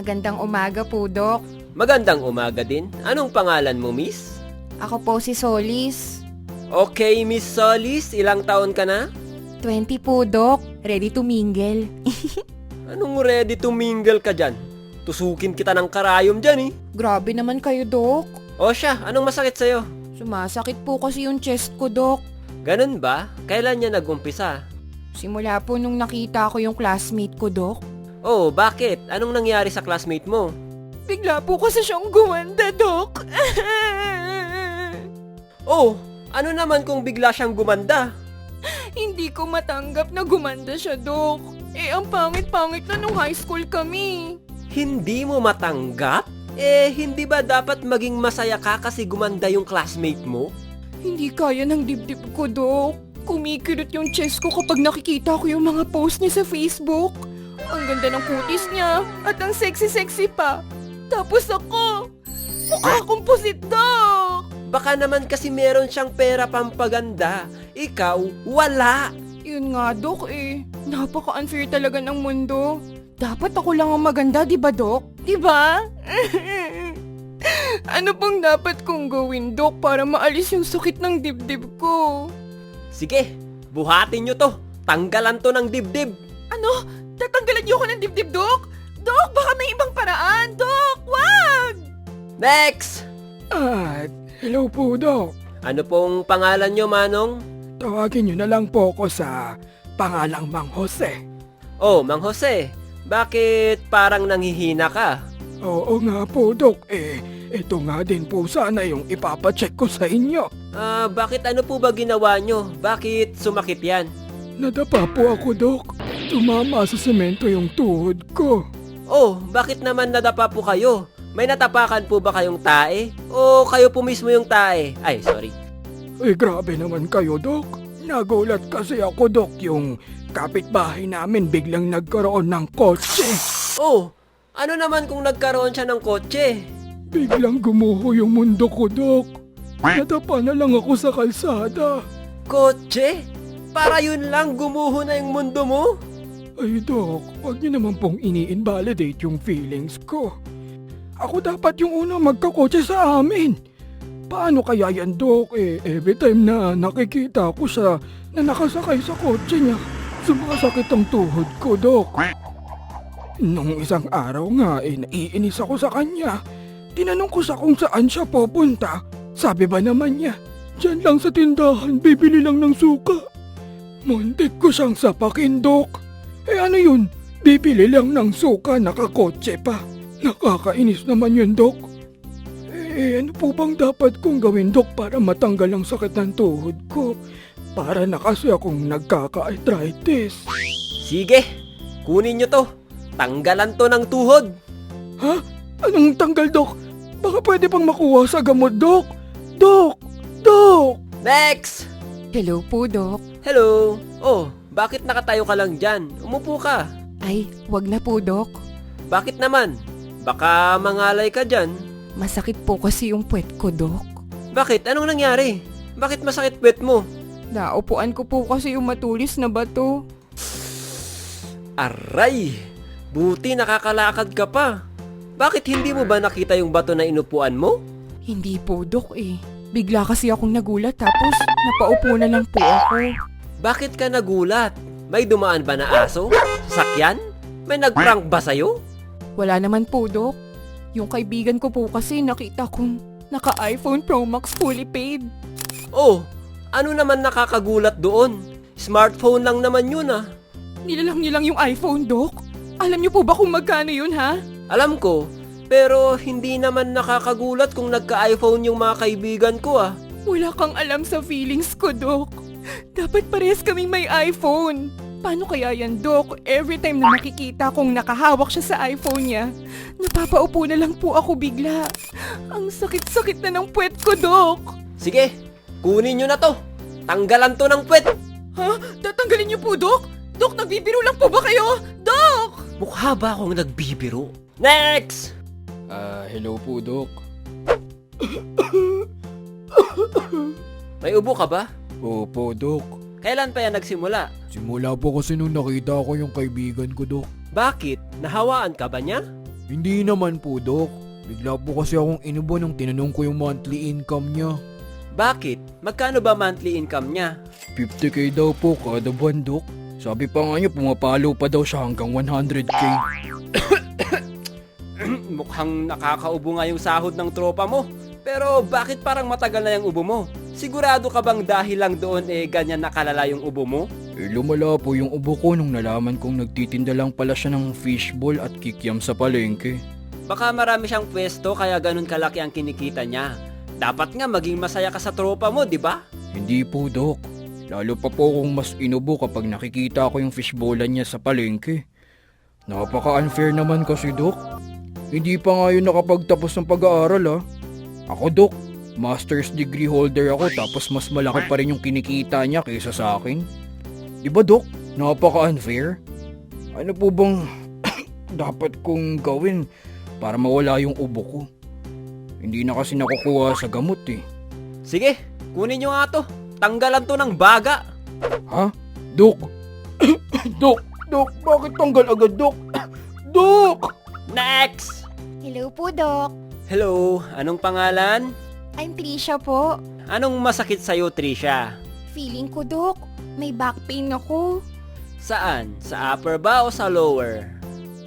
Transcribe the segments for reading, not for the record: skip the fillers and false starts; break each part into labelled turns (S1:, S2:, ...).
S1: Magandang umaga po, Dok.
S2: Magandang umaga din. Anong pangalan mo, Miss?
S1: Ako po si Solis.
S2: Okay, Miss Solis, ilang taon ka na?
S1: 20 po, Dok. Ready to mingle.
S2: Anong ready to mingle ka dyan? Tusukin kita ng karayom dyan eh.
S1: Grabe naman kayo, Dok.
S2: O siya, anong masakit sa'yo?
S1: Sumasakit po kasi yung chest ko, Dok.
S2: Ganun ba? Kailan niya nag-umpisa?
S1: Simula po nung nakita ko yung classmate ko, Dok.
S2: Oh, bakit? Anong nangyari sa classmate mo?
S1: Bigla po kasi siyang gumanda, Dok.
S2: Oh, ano naman kung bigla siyang gumanda?
S1: Hindi ko matanggap na gumanda siya, Dok. Ang pangit-pangit na nung high school kami.
S2: Hindi mo matanggap? Hindi ba dapat maging masaya ka kasi gumanda yung classmate mo?
S1: Hindi kaya ng dibdib ko, Dok. Kumikirot yung chest ko kapag nakikita ko yung mga post niya sa Facebook. Ang ganda ng kutis niya at ang sexy-sexy pa. Tapos ako, mukha akong pusit, Dok.
S2: Baka naman kasi meron siyang pera pampaganda. Ikaw, wala.
S1: Yun nga, Dok Napaka-unfair talaga ng mundo. Dapat ako lang ang maganda, di ba, Dok? Di ba? Ano pang dapat kong gawin, Dok, para maalis yung sakit ng dibdib ko?
S2: Sige, buhatin nyo to. Tanggalan to ng dibdib.
S1: Ano? Tatanggalan niyo ako ng dibdib, Dok? Dok, baka may ibang paraan, Dok! Wag!
S2: Next!
S3: Hello po, Dok.
S2: Ano pong pangalan nyo, Manong?
S3: Tawagin niyo na lang po ako sa pangalang Mang Jose.
S2: Oh, Mang Jose. Bakit parang nanghihina ka?
S3: Oo nga po, Dok. Ito nga din po sana yung ipapacheck ko sa inyo.
S2: Bakit ano po ba ginawa nyo? Bakit sumakit yan?
S3: Nadapa po ako, Dok. Tumama sa semento yung tuhod ko.
S2: Oh, bakit naman nadapa po kayo? May natapakan po ba kayong tae? O kayo po mismo yung tae? Ay, sorry.
S3: Grabe naman kayo, Dok. Nagulat kasi ako, Dok, yung kapitbahay namin biglang nagkaroon ng kotse.
S2: Oh, ano naman kung nagkaroon siya ng kotse?
S3: Biglang gumuho yung mundo ko, Dok. Nadapa na lang ako sa kalsada.
S2: Kotse? Para yun lang gumuho na yung mundo mo?
S3: Ay, Dok, huwag niyo naman pong ini-invalidate yung feelings ko. Ako dapat yung unang magkakotse sa amin. Paano kaya yan, Dok? Every time na nakikita ko siya na nakasakay sa kotse niya, sumasakit ang tuhod ko, Dok. Nung isang araw nga, naiinis ako sa kanya. Tinanong ko sa kung saan siya pupunta. Sabi ba naman niya, diyan lang sa tindahan, bibili lang ng suka. Muntik ko siyang sapakin, Dok. Ano yun? Bibili lang ng suka, nakakotse pa. Nakakainis naman yun, Dok. Ano po bang dapat kong gawin, Dok, para matanggal ang sakit ng tuhod ko? Para na kasi akong nagkaka-arthritis.
S2: Sige, kunin nyo to. Tanggalan to ng tuhod.
S3: Ha? Anong tanggal, Dok? Baka pwede pang makuha sa gamot, Dok. Dok! Dok!
S2: Next!
S1: Hello po, Dok.
S2: Hello. Oh, bakit nakatayo ka lang dyan? Umupo ka.
S1: Ay, wag na po, Dok.
S2: Bakit naman? Baka mangalay ka dyan.
S1: Masakit po kasi yung puwet ko, Dok.
S2: Bakit? Anong nangyari? Bakit masakit puwet mo?
S1: Naupuan ko po kasi yung matulis na bato.
S2: Aray! Buti nakakalakad ka pa. Bakit hindi mo ba nakita yung bato na inupuan mo?
S1: Hindi po, Dok Bigla kasi akong nagulat tapos napaupo na lang po ako.
S2: Bakit ka nagulat? May dumaan ba na aso? Sasakyan? May nagprank ba sa'yo?
S1: Wala naman po, Dok. Yung kaibigan ko po kasi nakita kong naka-iPhone Pro Max fully paid.
S2: Oh, ano naman nakakagulat doon? Smartphone lang naman yun ah.
S1: Nilalang nilang yung iPhone, Dok. Alam niyo po ba kung magkano yun, ha?
S2: Alam ko, pero hindi naman nakakagulat kung nagka-iPhone yung mga kaibigan ko ah.
S1: Wala kang alam sa feelings ko, Dok. Dapat parehas kaming may iPhone. Paano kaya yan, Dok? Every time na nakikita kong nakahawak siya sa iPhone niya, napapaupo na lang po ako bigla. Ang sakit-sakit na ng puwet ko, Dok.
S2: Sige, kunin nyo na to. Tanggalan to ng puwet.
S1: Ha? Tatanggalin niyo po, Dok? Dok, nagbibiro lang po ba kayo? Dok!
S2: Mukha ba akong nagbibiro? Next!
S3: Hello po, Dok.
S2: May ubo ka ba?
S3: Opo, Dok.
S2: Kailan pa yan nagsimula?
S3: Simula po kasi nung nakita ko yung kaibigan ko, Dok.
S2: Bakit? Nahawaan ka ba niya?
S3: Hindi naman po, Dok. Bigla po kasi akong inubo nung tinanong ko yung monthly income niya.
S2: Bakit? Magkano ba monthly income niya?
S3: 50k daw po kada buwan, Dok. Sabi pa nga niya, pumapalo pa daw siya hanggang 100k.
S2: Mukhang nakakaubo nga yung sahod ng tropa mo. Pero bakit parang matagal na yung ubo mo? Sigurado ka bang dahil lang doon ganyan nakalala yung ubo mo?
S3: Lumala po yung ubo ko nung nalaman kong nagtitinda lang pala siya ng fishball at kikiam sa palengke.
S2: Baka marami siyang pwesto kaya ganun kalaki ang kinikita niya. Dapat nga maging masaya ka sa tropa mo, di ba?
S3: Hindi po, Dok. Lalo pa po akong mas inubo kapag nakikita ko yung fishballan niya sa palengke. Napaka-unfair naman kasi, Dok. Hindi pa nga yun nakapagtapos ng pag-aaral, ah. Ako, Dok, master's degree holder ako tapos mas malaki pa rin yung kinikita niya kaysa sa akin. Di ba, Dok? Napaka-unfair. Ano po bang dapat kong gawin para mawala yung ubo ko? Hindi na kasi nakukuha sa gamot eh.
S2: Sige, kunin nyo nga to. Tanggalan to ng baga.
S3: Ha? Dok? Dok, bakit tanggal agad, Dok? Dok!
S2: Next!
S1: Hello po, Doc.
S2: Hello, anong pangalan?
S1: I'm Trisha po.
S2: Anong masakit sa'yo, Trisha?
S1: Feeling ko, Doc, may back pain ako.
S2: Saan? Sa upper ba o sa lower?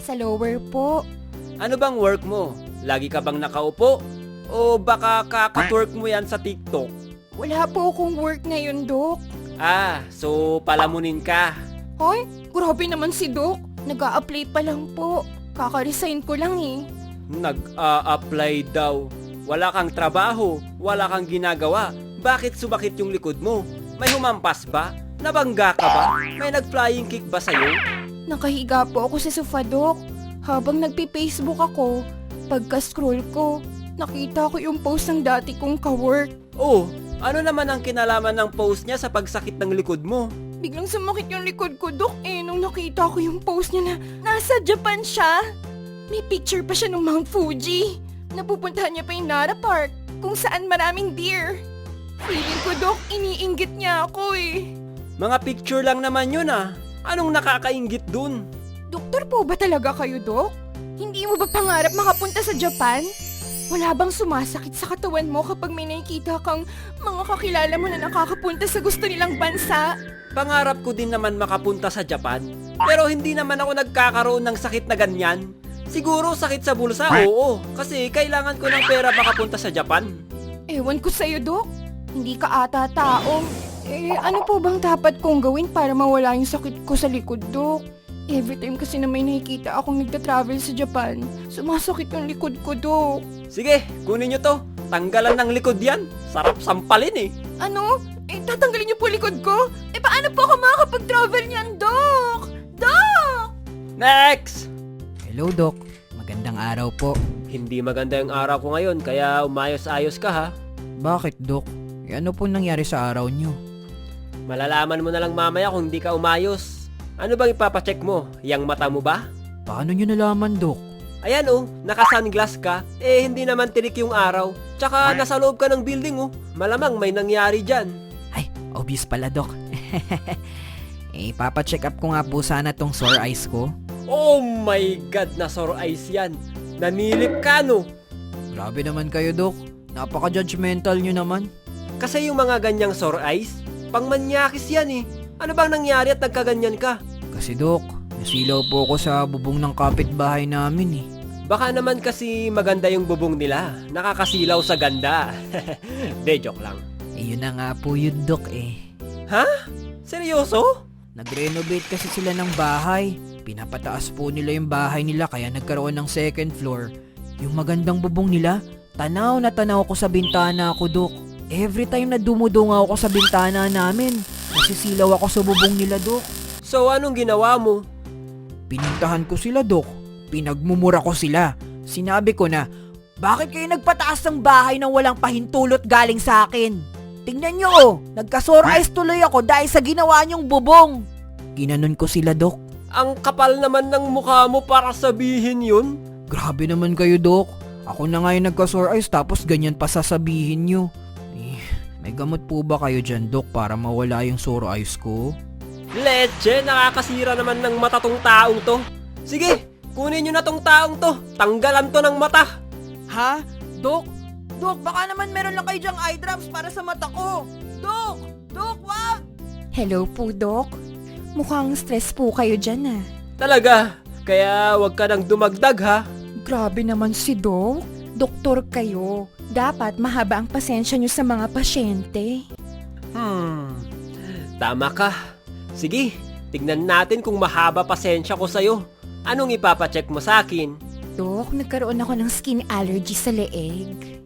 S1: Sa lower po.
S2: Ano bang work mo? Lagi ka bang nakaupo? O baka kakatwork mo yan sa TikTok?
S1: Wala po akong work ngayon, Doc.
S2: Ah, so palamunin ka.
S1: Hoy, grabe naman si Doc. Nag-a-apply pa lang po. Kaka-resign ko lang eh.
S2: Nag-a-apply daw. Wala kang trabaho, wala kang ginagawa. Bakit sumakit yung likod mo? May humampas ba? Nabangga ka ba? May nag-flying kick ba sa'yo?
S1: Nakahiga po ako sa sofa, Doc. Habang nagpi-Facebook ako, pagka-scroll ko, nakita ko yung post ng dati kong ka-work.
S2: Oh, ano naman ang kinalaman ng post niya sa pagsakit ng likod mo?
S1: Biglang sumakit yung likod ko, Doc, nung nakita ko yung post niya na nasa Japan siya. May picture pa siya ng Mount Fuji. Napupuntahan niya pa yung Nara Park, kung saan maraming deer. Feeling ko, Doc, iniinggit niya ako eh.
S2: Mga picture lang naman yun ah. Anong nakakainggit dun?
S1: Doktor po ba talaga kayo, Doc? Hindi mo ba pangarap makapunta sa Japan? Wala bang sumasakit sa katawan mo kapag may nakikita kang mga kakilala mo na nakakapunta sa gusto nilang bansa?
S2: Pangarap ko din naman makapunta sa Japan. Pero hindi naman ako nagkakaroon ng sakit na ganyan. Siguro sakit sa bulsa, oo. Kasi kailangan ko ng pera makapunta sa Japan.
S1: Ewan ko sa'yo, Doc. Hindi ka ata tao. Ano po bang dapat kong gawin para mawala yung sakit ko sa likod, Doc? Every time kasi na may nakikita akong nagta-travel sa Japan, sumasakit yung likod ko, Doc.
S2: Sige, kunin nyo to. Tanggalan ng likod yan. Sarap sampalin eh.
S1: Ano? Tatanggalin niyo po likod ko? Paano po ako makakapag-travel niyan, Doc? Doc!
S2: Next!
S4: Hello, Doc. Magandang araw po.
S2: Hindi maganda yung araw ko ngayon, kaya umayos-ayos ka ha.
S4: Bakit, Doc? Ano po nangyari sa araw niyo?
S2: Malalaman mo na lang mamaya kung hindi ka umayos. Ano bang ipapacheck mo? Yang mata mo ba?
S4: Paano niyo nalaman, Doc?
S2: Ayan oh, naka-sunglass ka. Hindi naman tirik yung araw. Tsaka nasa loob ka ng building oh. Malamang may nangyari dyan.
S4: Ay, obvious pala, Doc. Papacheck up ko nga po sana tong sore eyes ko.
S2: Oh my God, na sore eyes yan. Nanilip ka no?
S4: Grabe naman kayo, Doc. Napaka-judgmental niyo naman.
S2: Kasi yung mga ganyang sore eyes, pangmanyakis yan eh. Ano bang nangyari at nagkaganyan ka?
S4: Kasi, Doc, nasilaw po ako sa bubong ng kapitbahay namin eh.
S2: Baka naman kasi maganda yung bubong nila. Nakakasilaw sa ganda. De, joke lang.
S4: Yun na nga po yun, Doc eh.
S2: Ha? Seryoso?
S4: Nag-renovate kasi sila ng bahay. Pinapataas po nila yung bahay nila kaya nagkaroon ng second floor. Yung magandang bubong nila, tanaw na tanaw ko sa bintana ko, Doc. Every time na dumudungaw ako sa bintana namin, nasisilaw ako sa bubong nila, Doc.
S2: So anong ginawa mo?
S4: Pinintahan ko sila, Doc. Pinagmumura ko sila. Sinabi ko na, bakit kayo nagpataas ng bahay nang walang pahintulot galing sa akin? Tingnan nyo, oh, nagka-sore eyes tuloy ako dahil sa ginawa nyong bubong. Ginanon ko sila, Doc.
S2: Ang kapal naman ng mukha mo para sabihin yun.
S4: Grabe naman kayo, Doc. Ako na nga yung nagka-sore eyes tapos ganyan pa sasabihin nyo. May gamot po ba kayo dyan, Doc, para mawala yung sore eyes ko?
S2: Leche, nakakasira naman ng matatong taong to. Sige, Kunin nyo na tong taong to. Tanggalan to ng mata.
S4: Ha? Dok? Dok, baka naman meron lang kayo dyang eye drops para sa mata ko. Dok! Dok, wag!
S1: Hello po, Dok. Mukhang stress po kayo dyan ah.
S2: Talaga. Kaya wag ka nang dumagdag ha.
S1: Grabe naman si Doc. Doktor kayo. Dapat mahaba ang pasensya nyo sa mga pasyente.
S2: Tama ka. Sige, tignan natin kung mahaba pasensya ko sa'yo. Anong ipapacheck mo sa akin?
S1: Doc, nagkaroon ako ng skin allergy sa leeg.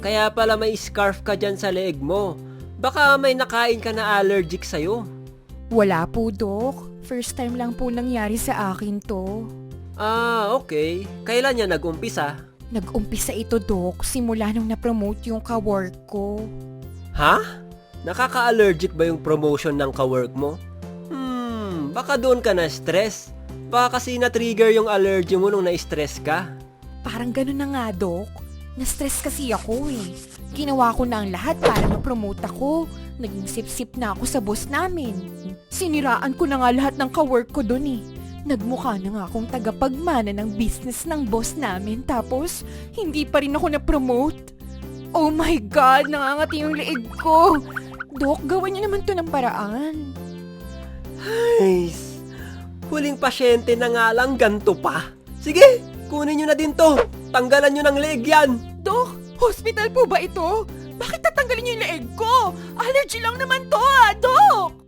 S2: Kaya pala may scarf ka dyan sa leeg mo. Baka may nakain ka na allergic sa'yo.
S1: Wala po, Doc. First time lang po nangyari sa akin to.
S2: Okay. Kailan niya nag-umpisa?
S1: Nag-umpisa ito, Doc, simula nung na-promote yung kawork ko.
S2: Ha? Nakaka-allergic ba yung promotion ng kawork mo? Baka doon ka na-stress. Baka kasi na-trigger yung allergy mo nung na-stress ka.
S1: Parang ganun na nga, Doc. Na-stress kasi ako eh. Ginawa ko na ang lahat para ma-promote ako. Naging sip-sip na ako sa boss namin. Siniraan ko na nga lahat ng kawork ko dun eh. Nagmukha na nga akong tagapagmana ng business ng boss namin tapos hindi pa rin ako na-promote. Oh my God, nangangati yung leeg ko. Dok, gawan niyo naman to ng paraan.
S2: Nice. Huling pasyente na nga lang ganto pa. Sige, kunin nyo na din to. Tanggalan nyo ng leeg yan.
S1: Dok, hospital po ba ito? Bakit tatanggalin niyo yung leeg ko? Allergy lang naman to Dok!